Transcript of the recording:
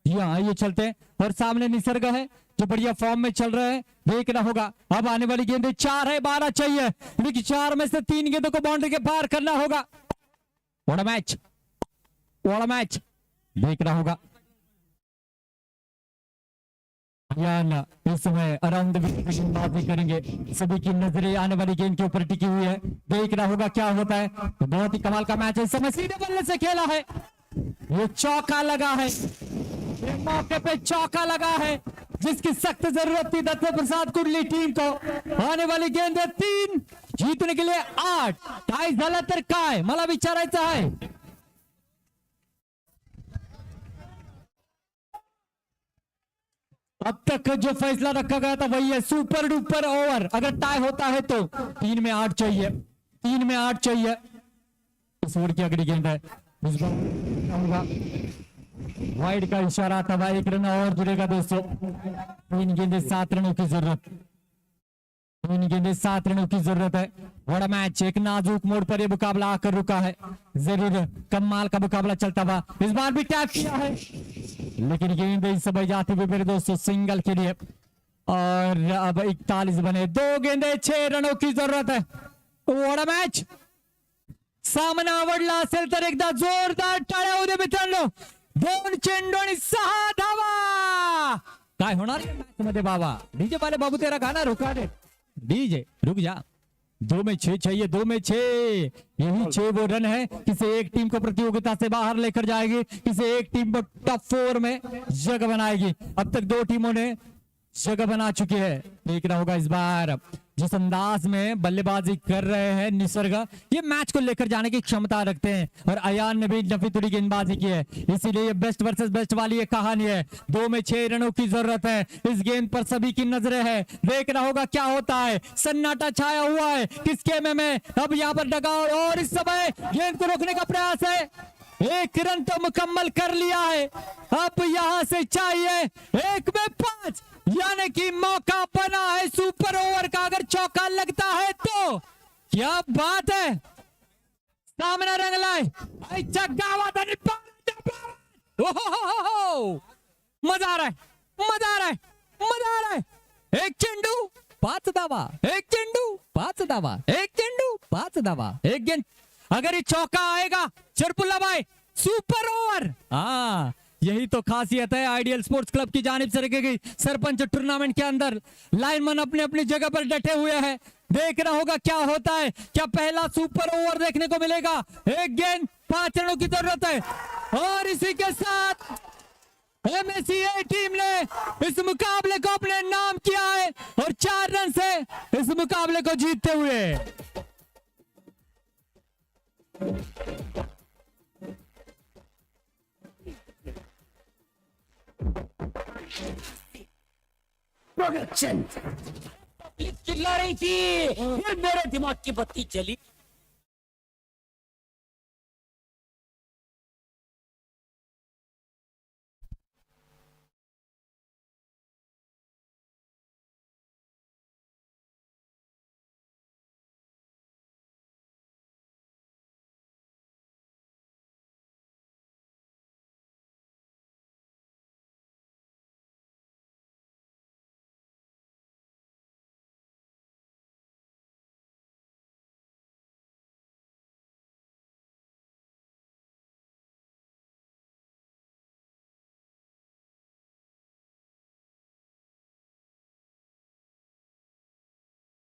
जी हाँ, आइए चलते हैं। और सामने निसर्ग है जो बढ़िया फॉर्म में चल रहे हैं, देखना होगा। अब आने वाली गेंदें 4 है, 12 चाहिए, लेकिन 4 में से 3 गेंदों को बाउंड्री के पार करना होगा। बड़ा मैच, बड़ा मैच देखना होगा। इस समय अराउंड बातें करेंगे, सभी की नजरें आने वाली गेंद के ऊपर टिकी हुई है, देखना होगा क्या होता है। तो बहुत ही कमाल का मैच है, इस समय सीधे बल्ले से खेला है, ये चौका लगा है, ये मौके पे चौका लगा है जिसकी सख्त जरूरत थी दत्त प्रसाद कुंडली टीम को। आने वाली गेंद 3, जीतने के लिए 8, टाई झाला तर काय मला विचारायचं आहे। अब तक जो फैसला रखा गया था वही है, सुपर डुपर ओवर। अगर टाई होता है तो 3 में 8 चाहिए, 3 में 8 चाहिए। इस ओवर की अगली गेंद है, वाइड का इशारा था, भाई 1 रन और जुड़ेगा दोस्तों। 3 गेंदे 7 रनों की जरूरत, 3 गेंदे 7 रनों की जरूरत है। बड़ा मैच, एक नाजुक मोड़ पर यह मुकाबला आकर रुका है, जरूर कमाल का मुकाबला चलता हुआ। इस बार भी टैप किया है, लेकिन गेंद इस समय जाती हुई मेरे दोस्तों सिंगल के लिए। और अब 41 बने, 2 गेंदे 6 रनों की जरूरत है। बड़ा मैच, सामना आवडला असेल तर एकदा जोरदार टाळ्या होऊ दे मित्रांनो। 2 चेंडू आणि 6 धावा। काय होणार मॅच मध्ये बाबा? डीजे वाले बाबू तेरा गाना रुका दे, डीजे रुक जा। 2 में 6 चाहिए, 2 में 6, यही 6 वो रन है किसी एक टीम को प्रतियोगिता से बाहर लेकर जाएगी, किसी एक टीम को टॉप 4 में जगह बनाएगी। अब तक 2 टीमों ने जगह बना चुकी है, देखना होगा इस बार जिस अंदाज में बल्लेबाजी कर रहे हैं निसर्ग, ये मैच को लेकर जाने की क्षमता रखते हैं। और अयान ने भी नफी तुड़ी गेंदबाजी की है, इसीलिए ये बेस्ट वर्सेस बेस्ट वाली ये कहानी है। 2 में 6 रनों की जरूरत है, इस गेंद पर सभी की नजरें हैं, देखना होगा क्या होता है। सन्नाटा छाया हुआ है किसके में अब यहाँ पर डगाओ, और इस समय गेंद को रोकने का प्रयास है। 1 रन तो मुकम्मल कर लिया है, अब यहां से चाहिए 1 में 5, यानी कि मौका बना है सुपर ओवर का। अगर चौका लगता है तो क्या बात है, सामना रंगलाय गावात आणि मजा आ रहा है, मजा आ रहा है, मजा आ रहा है। 1 चेंडू 5 धावा, 1 चेंडू 5 धावा, 1 चेंडू 5 धावा, 1 गेंद। अगर ये चौका आएगा चरपुल्ला भाई, सुपर ओवर। हाँ, यही तो खासियत है आइडियल स्पोर्ट्स क्लब की जानिब से रखी गई। सरपंच टूर्नामेंट के अंदर लाइनमैन अपनी अपनी जगह पर डटे हुए हैं, देखना होगा क्या होता है। क्या पहला सुपर ओवर देखने को मिलेगा? 1 गेंद 5 रनों की जरूरत है, और इसी के साथ एमएससीए टीम ने इस मुकाबले को अपने नाम किया है, और 4 रन से इस मुकाबले को जीतते हुए। प्रोडक्शन चिल्ला रही थी, ये मेरे दिमाग की बत्ती चली।